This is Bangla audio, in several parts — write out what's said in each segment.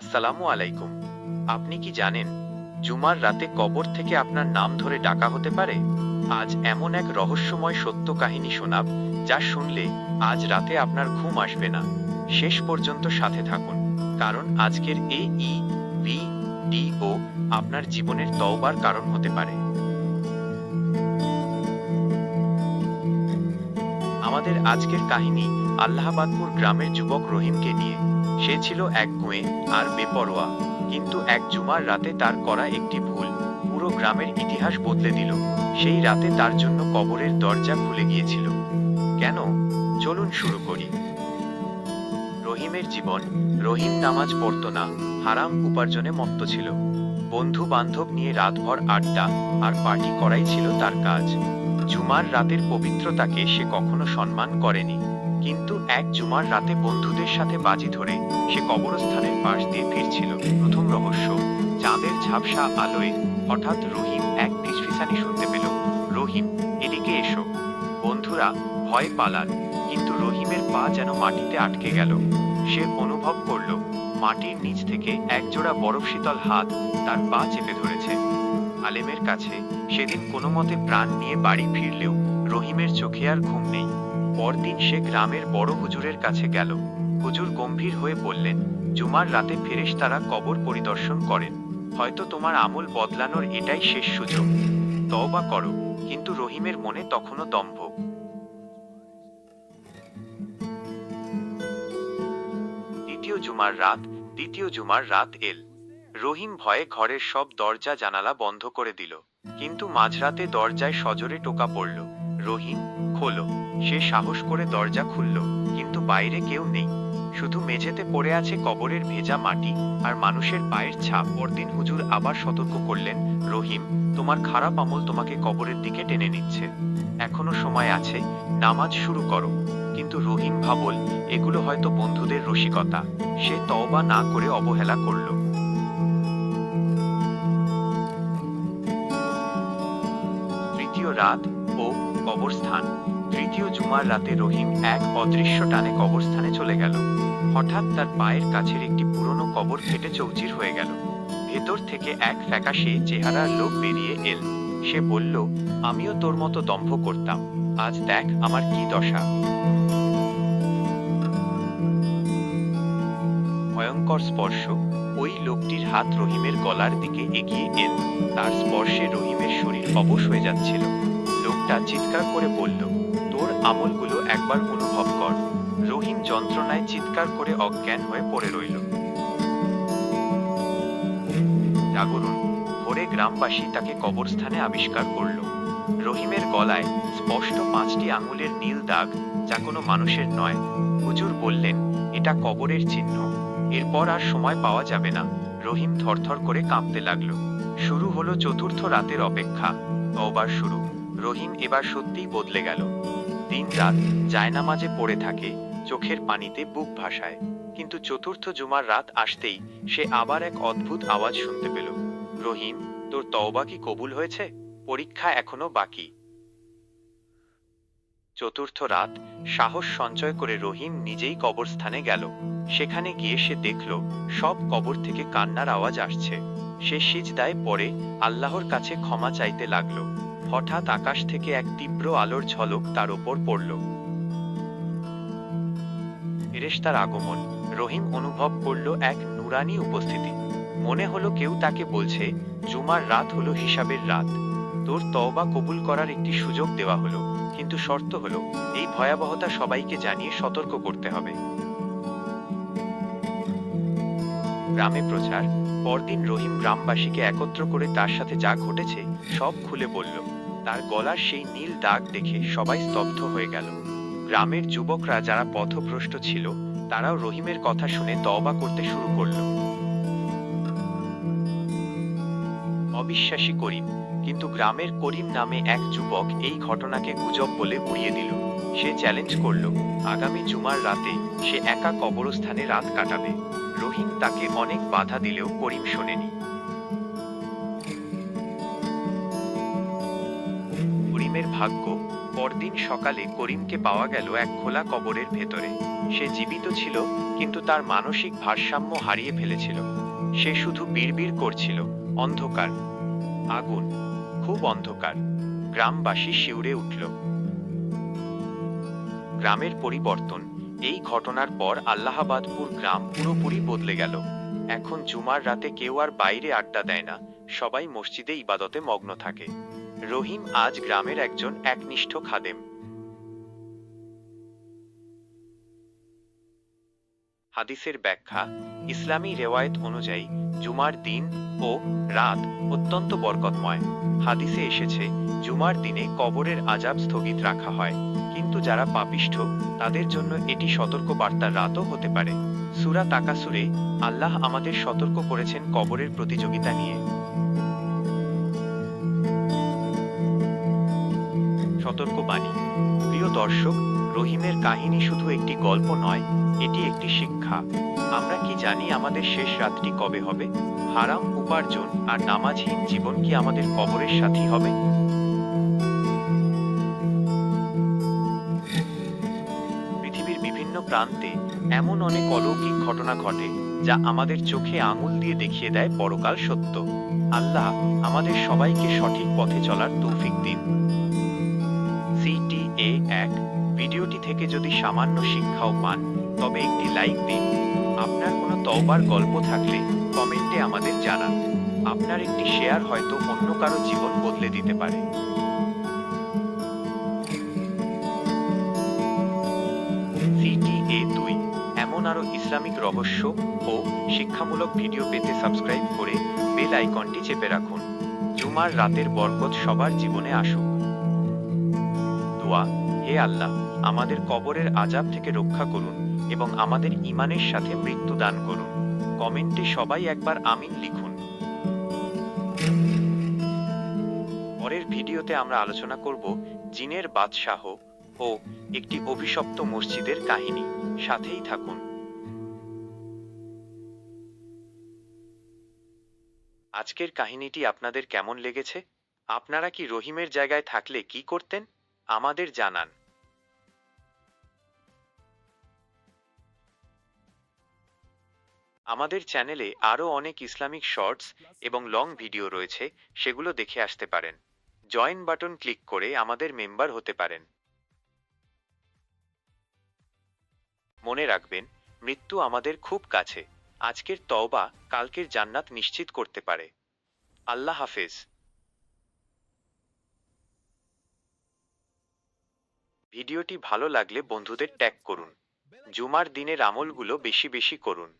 আসসালামু আলাইকুম। আপনি কি জানেন জুমার রাতে কবর থেকে আপনার নাম ধরে ডাকা হতে পারে? আজ এমন এক রহস্যময় সত্য কাহিনী শোনাব যা শুনলে আজ রাতে আপনার ঘুম আসবে না। শেষ পর্যন্ত সাথে থাকুন, কারণ আজকের ভিডিও আপনার জীবনের তওবার কারণ হতে পারে। আমাদের আজকের কাহিনী আল্লাহাবাদপুর গ্রামের যুবক রহিমকে নিয়ে। সে ছিল এক গুঁয়ে আর বেপরোয়া, কিন্তু এক জুমার রাতে তার করা একটি ভুল পুরো গ্রামের ইতিহাস বদলে দিল। সেই রাতে তার জন্য কবরের দরজা খুলে গিয়েছিল। কেন? চলুন শুরু করি। রহিমের জীবন। রহিম নামাজ পড়তো না, হারাম উপার্জনে মত্ত ছিল। বন্ধু বান্ধব নিয়ে রাতভর আড্ডা আর পার্টি করাই ছিল তার কাজ। জুমার রাতের পবিত্রতাকে সে কখনো সম্মান করেনি। কিন্তু এক জুমার রাতে বন্ধুদের সাথে বাজি ধরে সে কবরস্থানের পাশ দিয়ে ফিরছিল। প্রথম রহস্য, চাঁদের ঝাপসা আলোয় হঠাৎ রহিম এক ফিসফিসানি শুনতে পেল। রহিম, এদিকে এসো। বন্ধুরা ভয় পালাল, কিন্তু রহিমের পা যেন মাটিতে আটকে গেল। সে অনুভব করল মাটির নিচ থেকে একজোড়া বরফ শীতল হাত তার পা চেপে ধরেছে। আলেমের কাছে সেদিন কোনো মতে প্রাণ নিয়ে বাড়ি ফিরলেও রহিমের চোখে আর ঘুম নেই। পরদিন সে গ্রামের বড় হুজুরের কাছে গেল। হুজুর গম্ভীর হয়ে বললেন, জুমার রাতে ফেরেশতারা কবর পরিদর্শন করেন। হয়তো তোমার আমল বদলানোর এটাই শেষ সুযোগ। তওবা করো। কিন্তু রহিমের মনে তখনও দম্ভ। দ্বিতীয় জুমার রাত এল। রহিম ভয়ে ঘরের সব দরজা জানালা বন্ধ করে দিল। কিন্তু মাঝরাতে দরজায় সজোরে টোকা পড়ল। রহিম, খোলো। সে সাহস করে দরজা খুলল, কিন্তু বাইরে কেউ নেই। শুধু মেঝেতে পড়ে আছে কবরের ভেজা মাটি আর মানুষের পায়ের ছাপ। পরদিন হুজুর আবার সতর্ক করলেন, রহিম, তোমার খারাপ আমল তোমাকে কবরের দিকে টেনে নিচ্ছে। এখনো সময় আছে, নামাজ শুরু করো। কিন্তু রহিম ভাবল, এগুলো হয়তো বন্ধুদের রসিকতা। সে তওবা না করে অবহেলা করল। তৃতীয় রাত ও কবরস্থান। তৃতীয় জুমার রাতে রহিম এক অদৃশ্য টানে কবরস্থানে চলে গেল। হঠাৎ তার পায়ের কাছের একটি পুরনো কবর ফেটে চৌচির হয়ে গেল। ভেতর থেকে এক ফ্যাকাশে চেহারার লোক বেরিয়ে এল। সে বলল, আমিও তোর মতো দম্ভ করতাম, আজ দেখ আমার কি দশা। ভয়ঙ্কর স্পর্শ। ওই লোকটির হাত রহিমের গলার দিকে এগিয়ে এল। তার স্পর্শে রহিমের শরীর অবশ হয়ে যাচ্ছিল। লোকটা চিৎকার করে বলল, তোর আমলগুলো একবার অনুভব কর। রহিম যন্ত্রণায় চিৎকার করে অজ্ঞান হয়ে পড়ে রইল। জাগরণ। ভোরে গ্রামবাসী তাকে কবরস্থানে আবিষ্কার করল। রহিমের গলায় স্পষ্ট 5টি আঙুলের নীল দাগ, যা কোনো মানুষের নয়। হুজুর বললেন, এটা কবরের চিহ্ন। এরপর আর সময় পাওয়া যাবে না। রহিম থরথর করে কাঁপতে লাগল। শুরু হলো চতুর্থ রাতের অপেক্ষা। তওবার শুরু। রহিম এবার সত্যিই বদলে গেল। দিন রাত জায়নামাজে পড়ে থাকে, চোখের পানিতে বুক ভাসায়। কিন্তু চতুর্থ জুমার রাত আসতেই সে আবার এক অদ্ভুত আওয়াজ শুনতে পেল। রহিম, তোর তওবা কি কবুল হয়েছে? পরীক্ষা এখনো বাকি। চতুর্থ রাত। সাহস সঞ্চয় করে রহিম নিজেই কবরস্থানে গেল। সেখানে গিয়ে সে দেখল সব কবর থেকে কান্নার আওয়াজ আসছে। সে সিজদায় পড়ে আল্লাহর কাছে ক্ষমা চাইতে লাগল। হঠাৎ আকাশ থেকে এক তীব্র আলোর ঝলক তার ওপর পড়ল। ফেরেশতার আগমন। রহিম অনুভব করল এক নুরানি উপস্থিতি। মনে হলো কেউ তাকে বলছে, জুমার রাত হলো হিসাবের রাত। তোর তওবা কবুল করার একটি সুযোগ দেওয়া হলো, কিন্তু শর্ত হলো এই ভয়াবহতা সবাইকে জানিয়ে সতর্ক করতে হবে। গ্রামে প্রচার। পরদিন রহিম গ্রামবাসীকে একত্র করে তার সাথে যা ঘটেছে সব খুলে বলল। তার গলার সেই নীল দাগ দেখে সবাই স্তব্ধ হয়ে গেল। গ্রামের যুবকরা যারা পথভ্রষ্ট ছিল, তারাও রহিমের কথা শুনে তওবা করতে শুরু করল। অবিশ্বাসী করিম। কিন্তু গ্রামের করিম নামে এক যুবক এই ঘটনাকে গুজব বলে উড়িয়ে দিল। সে চ্যালেঞ্জ করল, আগামী জুমার রাতে সে একা কবরস্থানে রাত কাটাবে। রহিম তাকে অনেক বাধা দিলেও করিম শোনেনি। করিমের ভাগ্য। পরদিন সকালে করিমকে পাওয়া গেল এক খোলা কবরের ভেতরে। সে জীবিত ছিল, কিন্তু তার মানসিক ভারসাম্য হারিয়ে ফেলেছিল। সে শুধু বিড়বিড় করছিল, অন্ধকার, আগুন, খুব অন্ধকার। গ্রামবাসী শিউরে উঠল। গ্রামের পরিবর্তন। এই ঘটনার পর আল্লাহাবাদপুর গ্রাম পুরোপুরি বদলে গেল। এখন জুমার রাতে কেউ আর বাইরে আড্ডা দেয় না, সবাই মসজিদে ইবাদতে মগ্ন থাকে। রহিম আজ গ্রামের একজন একনিষ্ঠ খাদেম। হাদিসের ব্যাখ্যা। ইসলামী রেওয়ায়েত অনুযায়ী জুমার দিন ও রাত অত্যন্ত বরকতময়। হাদিসে এসেছে, জুমার দিনে কবরের আযাব স্থগিত রাখা হয়, কিন্তু যারা পাপিষ্ঠ তাদের জন্য এটি সতর্ক বার্তার রাতও হতে পারে। সূরা তাকাসুরে আল্লাহ আমাদের সতর্ক করেছেন কবরের প্রতিযোগিতা নিয়ে। সতর্কবাণী। প্রিয় দর্শক, রহিমের কাহিনী শুধু একটি গল্প নয়, এটি একটি শিক্ষা। আমরা কি জানি আমাদের শেষ রাতটি কবে হবে? হারাম উপার্জন আর নামাজহীন জীবন কি আমাদের কবরের সাথী হবে? পৃথিবীর বিভিন্ন প্রান্তে এমন অনেক অলৌকিক ঘটনা ঘটে, যা আমাদের চোখে আঙুল দিয়ে দেখিয়ে দেয় পরকাল সত্য। আল্লাহ আমাদের সবাইকে সঠিক পথে চলার তৌফিক দিন। CTA 1 ভিডিওটি থেকে যদি সামান্য শিক্ষাও পান, তবে একটি লাইক দিন। আপনার কোনো তওবার গল্প থাকলে কমেন্টে আমাদের জানান। আপনার একটি শেয়ার হয়তো অন্য কারো জীবন বদলে দিতে পারে। CTA 2 এমন আরো ইসলামিক রহস্য ও শিক্ষামূলক ভিডিও পেতে সাবস্ক্রাইব করে বেল আইকনটি চেপে রাখুন। জুমার রাতের বরকত সবার জীবনে আসুক। দোয়া। হে আল্লাহ, আমাদের কবরের আযাব থেকে রক্ষা করুন এবং আমাদের ঈমানের সাথে মৃত্যু দান করুন। কমেন্টে সবাই একবার আমিন লিখুন। পরের ভিডিওতে আমরা আলোচনা করব জিনের বাদশাহ ও একটি অভিশপ্ত মসজিদের কাহিনী। সাথেই থাকুন। আজকের কাহিনীটি আপনাদের কেমন লেগেছে? আপনারা কি রহিমের জায়গায় থাকলে কি করতেন? আমাদের জানান। আমাদের চ্যানেলে আরও অনেক ইসলামিক শর্টস এবং লং ভিডিও রয়েছে, সেগুলো দেখে আসতে পারেন। জয়েন বাটন ক্লিক করে আমাদের মেম্বার হতে পারেন। মনে রাখবেন, মৃত্যু আমাদের খুব কাছে। আজকের তওবা কালকের জান্নাত নিশ্চিত করতে পারে। আল্লাহ হাফেজ। ভিডিওটি ভালো লাগলে বন্ধুদের ট্যাগ করুন। জুমার দিনের আমলগুলো বেশি বেশি করুন।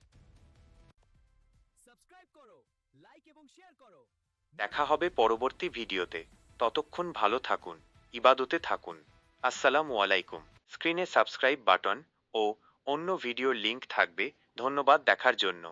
দেখা হবে পরবর্তী ভিডিওতে। ততক্ষণ ভালো থাকুন, ইবাদতে থাকুন। আসসালামু আলাইকুম। স্ক্রিনে সাবস্ক্রাইব বাটন ও অন্য ভিডিওর লিংক থাকবে। ধন্যবাদ দেখার জন্য।